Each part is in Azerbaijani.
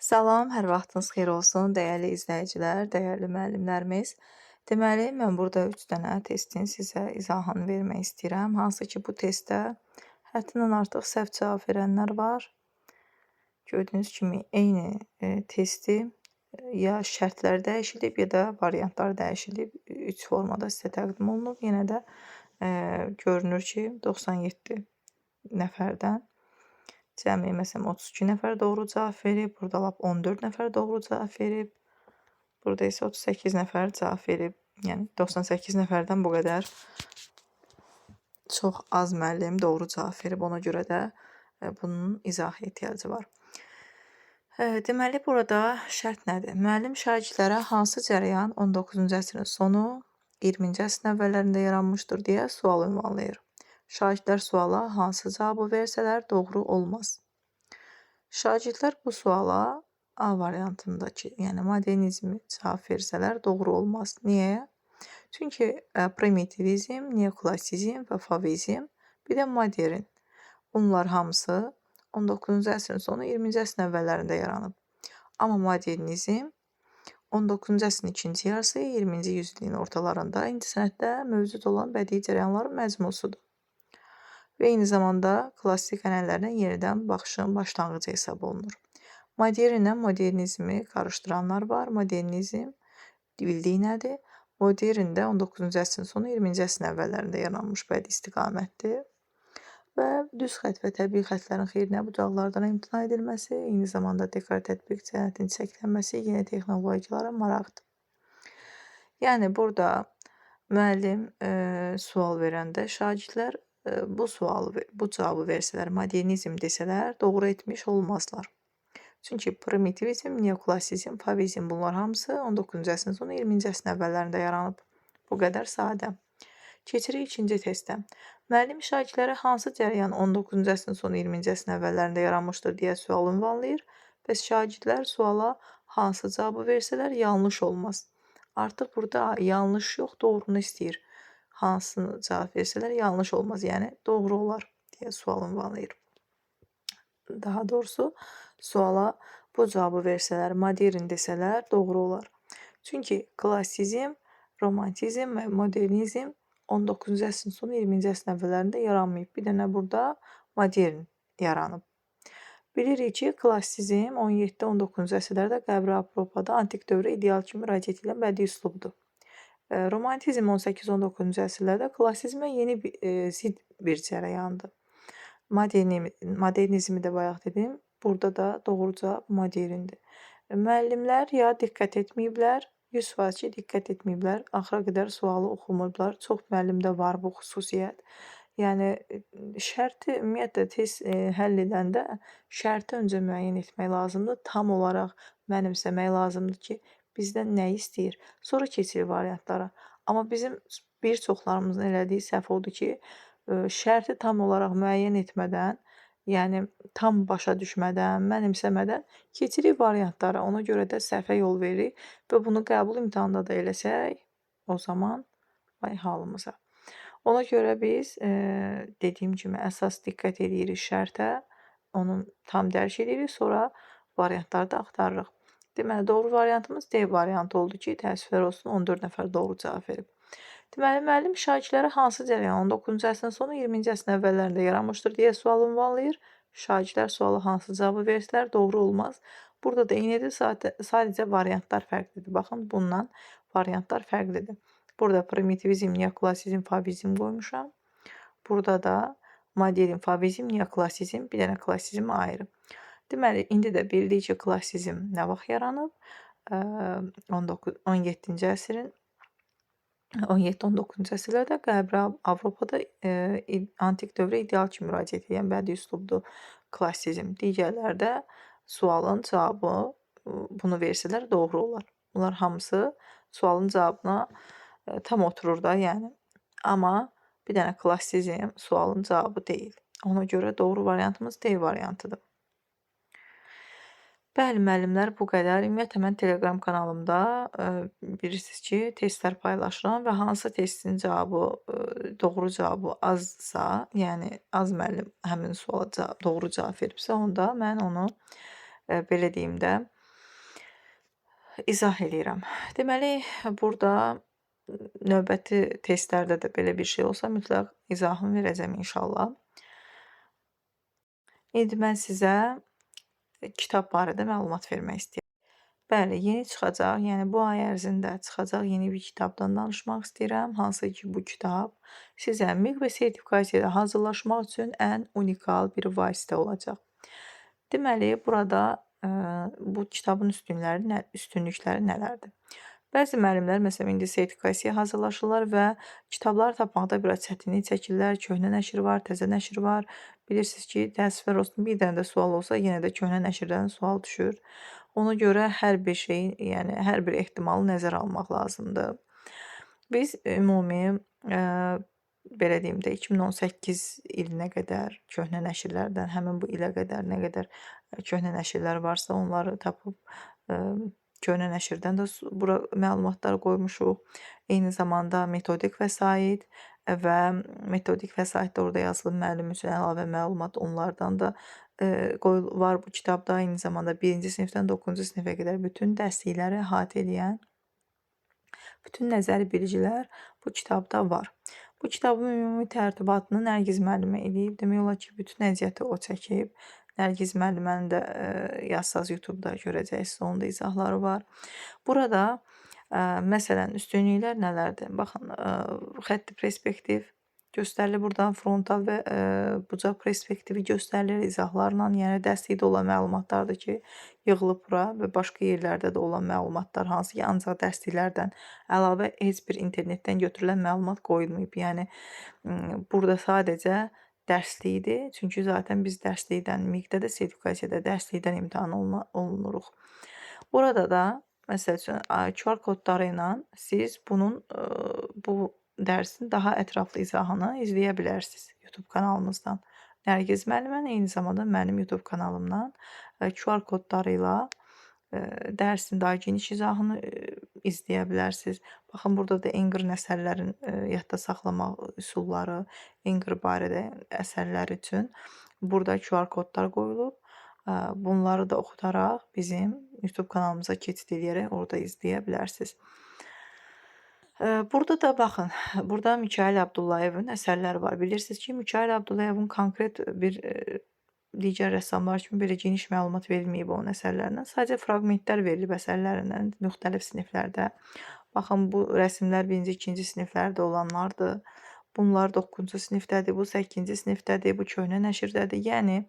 Salam, hər vaxtınız xeyir olsun, dəyərli izləyicilər, dəyərli müəllimlərimiz. Deməli, mən burada 3 dənə testin sizə izahını vermək istəyirəm. Hansı ki, bu testdə həddindən artıq səhv cavab verənlər var. Gördüyünüz kimi eyni testi ya şərtlər dəyişilib, ya da variantlar dəyişilib. 3 formada sizə təqdim olunub. Yenə də görünür ki, 97 nəfərdən cəmi məsələn 32 nəfər doğru cavab verib, burada lap 14 nəfər doğru cavab verib, burada isə 38 nəfər cavab verib. Yəni 98 nəfərdən bu qədər çox az müəllim doğru cavab verib, ona görə də bunun izahı ehtiyacı var. Deməli, burada şərt nədir? Müəllim şagirdlərə hansı cərəyan 19-cu əsrin sonu, 20-ci əsrin əvvəllərində yaranmışdır deyə sual ünvanlayır. Şagirdlər suala hansı cavabı versələr doğru olmaz. Şagirdlər bu suala A variantındakı, yəni modernizmi cavab versələr doğru olmaz. Niyə? Çünki primitivizm, neoklasizm və favizm, bir də modern. Bunlar hamısı 19-cu əsrin sonu, 20-ci əsrin əvvəllərində yaranıb. Amma modernizm 19-cu əsrin ikinci yarısı, 20-ci yüzilliyin ortalarında incəsənətdə mövcud olan bədii cərəyanların məcmusudur. Və eyni zamanda klassik ənənələrlə yenidən baxışın başlanğıcı hesab olunur. Modernlə modernizmi qarışdıranlar var. Modernizm bildiyi nədir? Modern də 19-cu əsrin sonu, 20-ci əsrin əvvəllərində yaranmış bədii istiqamətdir. Və düz xətt və təbii xəttlərin xeyrinə bucaqlardan imtina edilməsi, eyni zamanda dekor tətbiq sənətinin çəklənməsi yeni texnologiyalara maraqdır. Yəni burada müəllim sual verəndə şagirdlər bu cavabı versələr, modernizm desələr, doğru etmiş olmazlar. Çünki primitivizm, neoklasizm, favizm bunlar hamısı 19-cu əsrin sonu, 20-ci əsrin əvvəllərində yaranıb. Bu qədər sadə. Keçirik ikinci testə. Müəllim şagirdlərə hansı cərəyan 19-cu əsrin sonu, 20-ci əsrin əvvəllərində yaranmışdır deyə sual ünvanlayır. Bəs şagirdlər suala hansı cavabı versələr yanlış olmaz. Artıq burada yanlış yox, doğrunu istəyir. Hansını cavab versələr yanlış olmaz, yəni doğru olar deyə sual ünvanlayır. Daha doğrusu suala bu cavabı versələr, modern desələr doğru olar. Çünki klassizm, romantizm və modernizm 19-cu əsrin sonu, 20-ci əsrin əvvəllərində yaranmayıb. Bir dənə burada modern yaranıb. Bilirik ki, klassizm 17-19-cu əsrlərdə Qəbri Avropada antik dövrə ideal kimi müraciət edən bədii üslubdur. Romantizm 18-19-cu əsrlərdə klassizmə yeni zidd bir cərəyandır. Modernizmi də bayaq dedim, burada da doğru cavab moderndir. Müəllimlər ya diqqət etməyiblər, 100% ki, diqqət etməyiblər, axıra qədər sualı oxumurlar. Çox müəllimdə var bu xüsusiyyət. Yəni şərti ümumiyyətlə test həll edəndə şərti öncə müəyyən etmək lazımdır. Tam olaraq mənimsəmək lazımdır ki, bizdən nə istəyir, sonra keçirir variantlara. Amma bizim bir çoxlarımızın elədiyi səhv odur ki, şərti tam olaraq müəyyən etmədən, yəni tam başa düşmədən, mənimsəmədən keçirik variantlara. Ona görə də səhvə yol veririk və bunu qəbul imtahanında da eləsək, o zaman vay halımıza. Ona görə biz dediyim kimi əsas diqqət edirik şərtə, onu tam dərk edirik, sonra variantları da axtarırıq. Deməli, doğru variantımız D variantı oldu ki, təəssüflər olsun, 14 nəfər doğru cavab verib. Deməli, müəllim şagirdlərə hansı cərəyan 19-cu əsrin sonu, 20-ci əsrin əvvəllərində yaranmışdır deyə sual ünvanlayır. Şagirdlər suala hansı cavabı versələr doğru olmaz. Burada da eynidir, sadəcə variantlar fərqlidir. Baxın, bundan variantlar fərqlidir. Burada primitivizm, neoklasizm, favizm qoymuşam. Burada da modern, favizm, neoklasizm, bir dənə klassizm ayrı. Deməli, indi də bildik ki, klassizm nə vaxt yaranıb? 17-ci əsrin 17-19-cu əsrlərdə Qəbri Avropada antik dövrə ideal kimi müraciət edən bədii üslubdur klassizm. Digərlərdə sualın cavabı bunu versələr doğru olar. Bunlar hamısı sualın cavabına tam oturur da, yəni. Amma bir dənə klassizm sualın cavabı deyil. Ona görə doğru variantımız D variantıdır. Bəli, müəllimlər, bu qədər. Ümumiyyətlə, mən Telegram kanalımda bilirsiniz ki, testlər paylaşıram və hansı testin cavabı, doğru cavabı azsa, yəni az müəllim həmin suala doğru cavab veribsə, onda mən onu belə deyim də, izah eləyirəm. Deməli, burada növbəti testlərdə də belə bir şey olsa mütləq izahını verəcəm inşallah. İndi mən sizə kitab barədə məlumat vermək istəyirəm. Bəli, yeni çıxacaq, yəni bu ay ərzində çıxacaq yeni bir kitabdan danışmaq istəyirəm. Hansı ki, bu kitab sizə miq və sertifikasiyada hazırlaşmaq üçün ən unikal bir vasitə olacaq. Deməli, burada bu kitabın üstünlükləri nələrdir? Bəzi müəllimlər məsələn indi sertifikasiyaya hazırlaşırlar və kitabları tapmaqda biraz çətinlik çəkirlər. Köhnə nəşr var, təzə nəşr var. Bilirsiniz ki, təəssüflər olsun, bir dənə də sual olsa yenə də köhnə nəşrdən sual düşür. Ona görə hər bir şeyin, yəni hər bir ehtimalı nəzərə almaq lazımdır. Biz ümumi belə deyim də 2018 ilinə qədər köhnə nəşrlərdən həmin bu ilə qədər nə qədər köhnə nəşrlər varsa onları tapıb köhnə nəşrdən də bura məlumatlar qoymuşuq. Eyni zamanda metodik vəsait və metodik vəsaitdə orada yazılı müəllim üçün əlavə məlumat onlardan da var bu kitabda. Eyni zamanda 1-ci sinifdən 9-cu sinifə qədər bütün dərslikləri əhatə edən bütün nəzəri bilgilər bu kitabda var. Bu kitabın ümumi tərtibatını Nərgiz müəllimə eləyib. Demək olar ki, bütün əziyyəti o çəkib. Nərgiz müəlliməni də yazsaz YouTube-da görəcəksiniz, onun da izahları var. Burada məsələn üstünlüklər nələrdir? Baxın, xətti perspektiv göstərilir buradan, frontal və bucaq perspektivi göstərilir izahlarla. Yəni dərslikdə olan məlumatlardır ki, yığılıb bura və başqa yerlərdə də olan məlumatlar, hansı ki, ancaq dərsliklərdən əlavə heç bir internetdən götürülən məlumat qoyulmayıb. Yəni burada sadəcə dərslikdir. Çünki zaten biz dərslikdən, miqdə də sertifikasiyada dərslikdən imtahan olunuruq. Burada da məsəl üçün QR kodları ilə siz bunun bu dərsin daha ətraflı izahını izləyə bilərsiniz YouTube kanalımızdan. Nərgiz müəllimə, eyni zamanda mənim YouTube kanalımdan QR kodları ilə dərsin daha geniş izahını izləyə bilərsiniz. Baxın, burada da Engır əsərlərin yadda saxlamaq üsulları, Engır barədə əsərlər üçün burada QR kodlar qoyulub. Bunları da oxudaraq bizim YouTube kanalımıza keçid edərək orada izləyə bilərsiniz. Burada da baxın, burada Mikail Abdullayevin əsərləri var. Bilirsiniz ki, Mikail Abdullayevin konkret bir digər rəssamlar kimi belə geniş məlumat verilməyib onun əsərlərindən. Sadəcə fraqmentlər verilib əsərlərindən müxtəlif siniflərdə. Baxın, bu rəsmlər 1-ci, 2-ci siniflərdə olanlardır. Bunlar 9-cu sinifdədir, bu 8-ci sinifdədir, bu köhnə nəşrdədir. Yəni,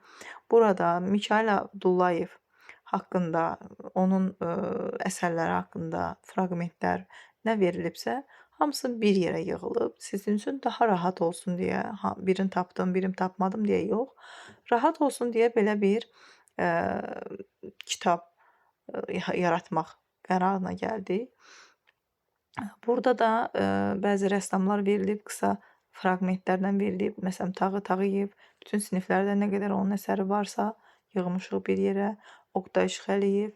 burada Mikail Abdullayev haqqında, onun əsərləri haqqında fraqmentlər nə verilibsə, hamısı bir yerə yığılıb. Sizin üçün daha rahat olsun deyə, birini tapdım, birini tapmadım deyə yox. Rahat olsun deyə belə bir kitab yaratmaq qərarına gəldik. Burada da bəzi rəssamlar verilib, qısa fraqmentlərdən verilib. Məsələn, Tağı Tağıyev, bütün siniflərdə nə qədər onun əsəri varsa, yığmışıq bir yerə. Oqtay Şıxəliyev.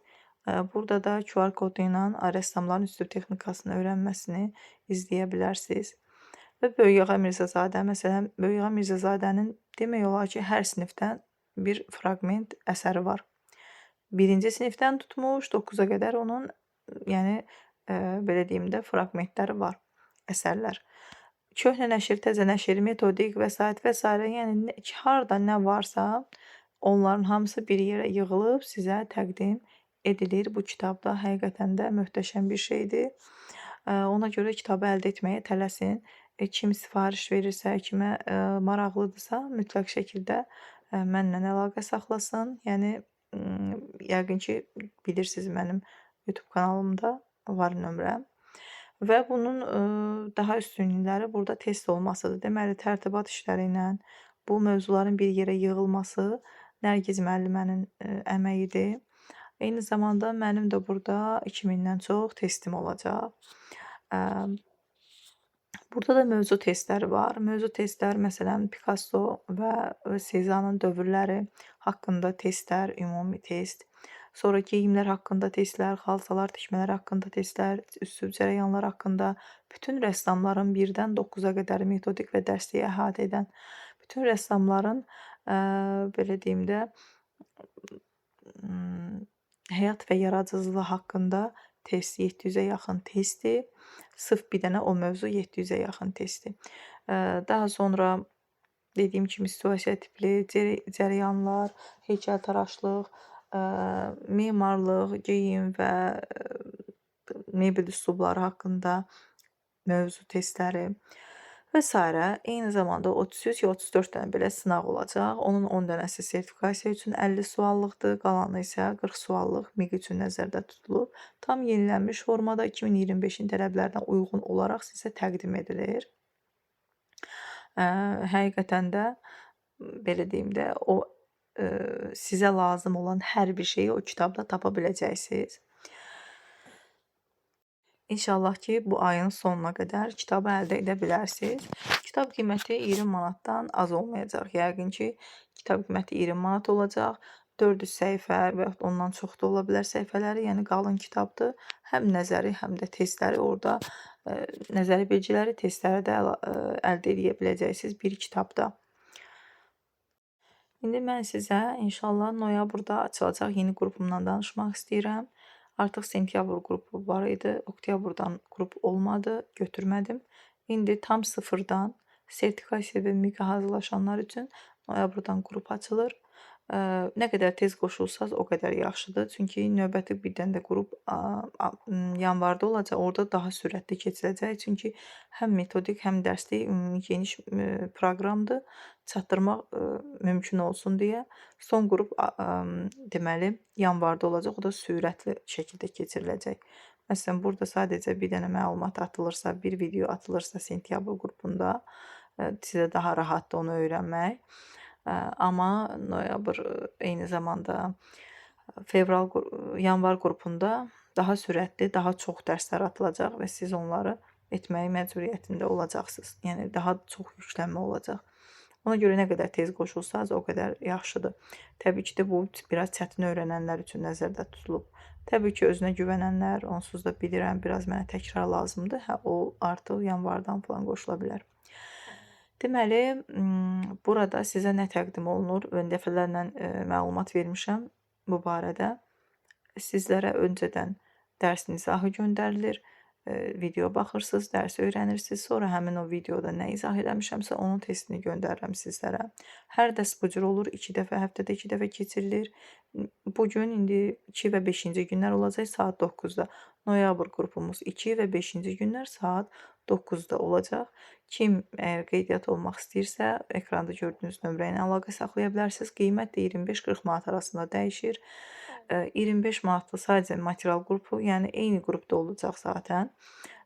Burada da QR kodu ilə rəssamların üslub texnikasını öyrənməsini izləyə bilərsiniz. Və Böyükağa Mirzəzadə, məsələn, Böyükağa Mirzəzadənin demək olar ki, hər sinifdən bir fraqment əsəri var. 1-ci sinifdən tutmuş 9-a qədər onun, yəni belə deyim də, fraqmentləri var, əsərlər. Köhnə nəşr, təzə nəşr, metodik vəsait və s. Yəni harda nə varsa, onların hamısı bir yerə yığılıb sizə təqdim edilir. Bu kitab da həqiqətən də möhtəşəm bir şeydir. Ona görə kitabı əldə etməyə tələsin. Kim sifariş verirsə, kimə maraqlıdırsa, mütləq şəkildə mənlə əlaqə saxlasın. Yəni yəqin ki, bilirsiniz, mənim YouTube kanalımda var nömrəm. Və bunun daha üstünlükləri burada test olmasıdır. Deməli, tərtibat işləri ilə bu mövzuların bir yerə yığılması Nərgiz müəllimənin əməyidir. Eyni zamanda mənim də burada 2000-dən çox testim olacaq. Burada da mövzu testləri var. Mövzu testlər, məsələn, Picasso və Sezanın dövrləri haqqında testlər, ümumi test. Sonra geyimlər haqqında testlər, xalçalar tikmələr haqqında testlər, üslub cərəyanlar haqqında, bütün rəssamların 1-dən 9-a qədər metodik və dərsliyi əhatə edən bütün rəssamların belə deyim də həyat və yaradıcılığı haqqında test 700-ə yaxın testdir. Sırf bir dənə o mövzu 700-ə yaxın testdir. Daha sonra dediyim kimi situasiya tipli cərəyanlar, heykəltaraşlıq, memarlıq, geyim və mebel üslubları haqqında mövzu testləri və sairə. Eyni zamanda 33 ya 34 dənə belə sınaq olacaq. Onun 10 dənəsi sertifikasiya üçün 50 suallıqdır, qalanı isə 40 suallıq MIQ üçün nəzərdə tutulub. Tam yenilənmiş formada 2025-in tələblərinə uyğun olaraq sizə təqdim edilir. Həqiqətən də belə deyim də, o sizə lazım olan hər bir şeyi o kitabda tapa biləcəksiniz. İnşallah ki, bu ayın sonuna qədər kitabı əldə edə bilərsiniz. Kitab qiyməti 20 manatdan az olmayacaq. Yəqin ki, kitab qiyməti 20 manat olacaq. 400 səhifə və yaxud ondan çox da ola bilər səhifələri, yəni qalın kitabdır. Həm nəzəri, həm də testləri orada, nəzəri bilgiləri, testləri də əldə edə biləcəksiniz bir kitabda. İndi mən sizə inşallah noyabrda açılacaq yeni qrupumdan danışmaq istəyirəm. Artıq sentyabr qrupu var idi. Oktyabrdan qrup olmadı, götürmədim. İndi tam sıfırdan sertifikasiya və MIQ-ə hazırlaşanlar üçün noyabrdan qrup açılır. Nə qədər tez qoşulsanız o qədər yaxşıdır. Çünki növbəti bir dənə də qrup yanvarda olacaq. Orada daha sürətli keçiləcək. Çünki həm metodik, həm dərslik geniş proqramdır. Çatdırmaq mümkün olsun deyə son qrup deməli yanvarda olacaq. O da sürətli şəkildə keçiriləcək. Məsələn, burada sadəcə bir dənə məlumat atılırsa, bir video atılırsa sentyabr qrupunda sizə daha rahatdır onu öyrənmək. Amma noyabr eyni zamanda yanvar qrupunda daha sürətli, daha çox dərslər atılacaq və siz onları etməyi məcburiyyətində olacaqsınız. Yəni daha çox yüklənmə olacaq. Ona görə nə qədər tez qoşulsanız o qədər yaxşıdır. Təbii ki də bu biraz çətin öyrənənlər üçün nəzərdə tutulub. Təbii ki özünə güvənənlər, onsuz da bilirəm, biraz mənə təkrar lazımdır. Hə, o artıq yanvardan falan qoşula bilər. Deməli, burada sizə nə təqdim olunur? Ön dəfələrlə məlumat vermişəm bu barədə. Sizlərə öncədən dərsin izahı göndərilir. Video baxırsınız, dərs öyrənirsiniz. Sonra həmin o videoda nə izah eləmişəmsə, onun testini göndərirəm sizlərə. Hər dərs bu cür olur. 2 dəfə, həftədə 2 dəfə keçirilir. Bugün indi 2 və 5-ci günlər olacaq saat 9-da. Noyabr qrupumuz 2 və 5-ci günlər saat 9-da olacaq. Kim əgər qeydiyyat olmaq istəyirsə, ekranda gördüyünüz nömrə ilə əlaqə saxlaya bilərsiniz. Qiymət də 25-40 manat arasında dəyişir. 25 manatlı sadəcə material qrupu, yəni eyni qrupda olacaq zaten.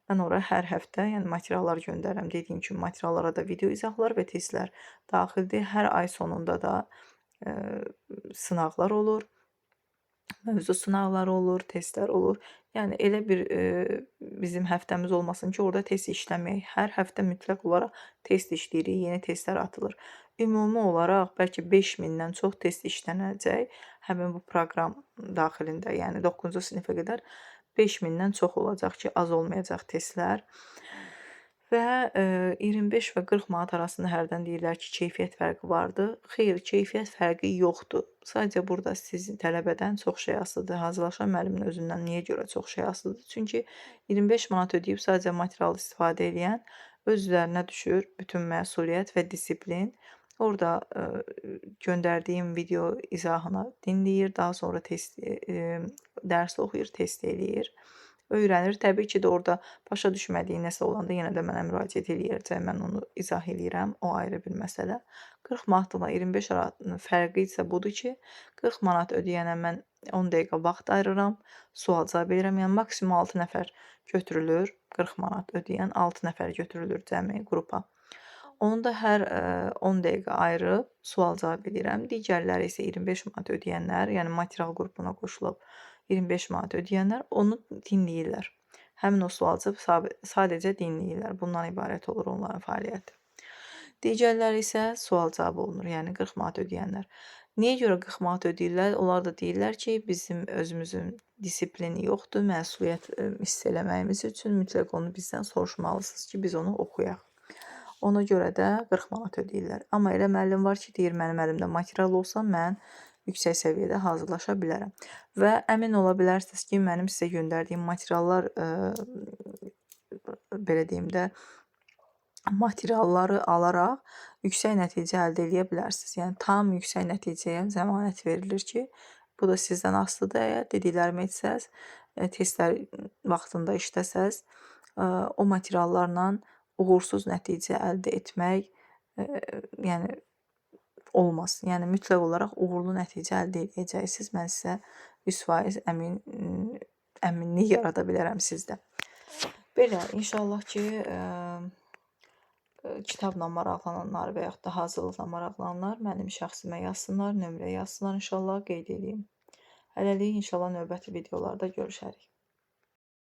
Mən ora hər həftə, yəni materiallar göndərirəm. Dediyim kimi materiallara da video izahlar və testlər daxildir. Hər ay sonunda da sınaqlar olur. Mövzu sınaqları olur, testlər olur. Yəni elə bir bizim həftəmiz olmasın ki, orada test işləməyək. Hər həftə mütləq olaraq test işləyirik, yeni testlər atılır. Ümumi olaraq bəlkə 5000-dən çox test işlənəcək həmin bu proqram daxilində. Yəni 9-cu sinifə qədər 5000-dən çox olacaq ki, az olmayacaq testlər. Və 25 və 40 manat arasında hərdən deyirlər ki, keyfiyyət fərqi vardır. Xeyr, keyfiyyət fərqi yoxdur. Sadəcə burada sizin tələbədən çox şey asılıdır. Hazırlaşan müəllimin özündən niyə görə çox şey asılıdır? Çünki 25 manat ödəyib sadəcə material istifadə edən öz üzərinə düşür bütün məsuliyyət və disiplin. Orada göndərdiyim video izahını dinləyir, daha sonra dərs oxuyur, test eləyir. Öyrənir. Təbii ki də orada başa düşmədiyi nəsə olanda yenə də mənə müraciət eləyəcək. Mən onu izah eləyirəm. O ayrı bir məsələ. 40 manatla 25 fərqi isə budur ki, 40 manat ödəyənə mən 10 dəqiqə vaxt ayırıram, sual cavab edirəm. Yəni maksimum 6 nəfər götürülür. 40 manat ödəyən 6 nəfər götürülür cəmi qrupa. Onu da hər 10 dəqiqə ayırıb sual cavab edirəm. Digərləri isə 25 manat ödəyənlər, yəni material qrupuna qoşulub 25 manat ödəyənlər onu dinləyirlər. Həmin o sualcı sadəcə dinləyirlər. Bundan ibarət olur onların fəaliyyəti. Digərləri isə sual cavab olunur, yəni 40 manat ödəyənlər. Niyə görə 40 manat ödəyirlər? Onlar da deyirlər ki, bizim özümüzün disiplini yoxdur, məsuliyyət hiss eləməyimiz üçün mütləq onu bizdən soruşmalısınız ki, biz onu oxuyaq. Ona görə də 40 manat ödəyirlər. Amma elə müəllim var ki, deyir mənim əlimdə material olsa mən yüksək səviyyədə hazırlaşa bilərəm. Və əmin ola bilərsiniz ki, mənim sizə göndərdiyim materiallar, belə deyim də, materialları alaraq yüksək nəticə əldə edə bilərsiniz. Yəni tam yüksək nəticəyə zəmanət verilir ki, bu da sizdən asılıdır. Əgər dediklərimi etsəz, testlər vaxtında işləsəz, o materiallarla uğursuz nəticə əldə etmək, yəni olmaz. Yəni mütləq olaraq uğurlu nəticə əldə edəcəksiniz. Mən sizə 100% əminlik yarada bilərəm sizdə. Belə, inşallah ki, kitabla maraqlananlar və yaxud da hazırlıqla maraqlananlar mənim şəxsimə yazsınlar, nömrə yazsınlar, inşallah qeyd edeyim. Hələlik inşallah növbəti videolarda görüşərik.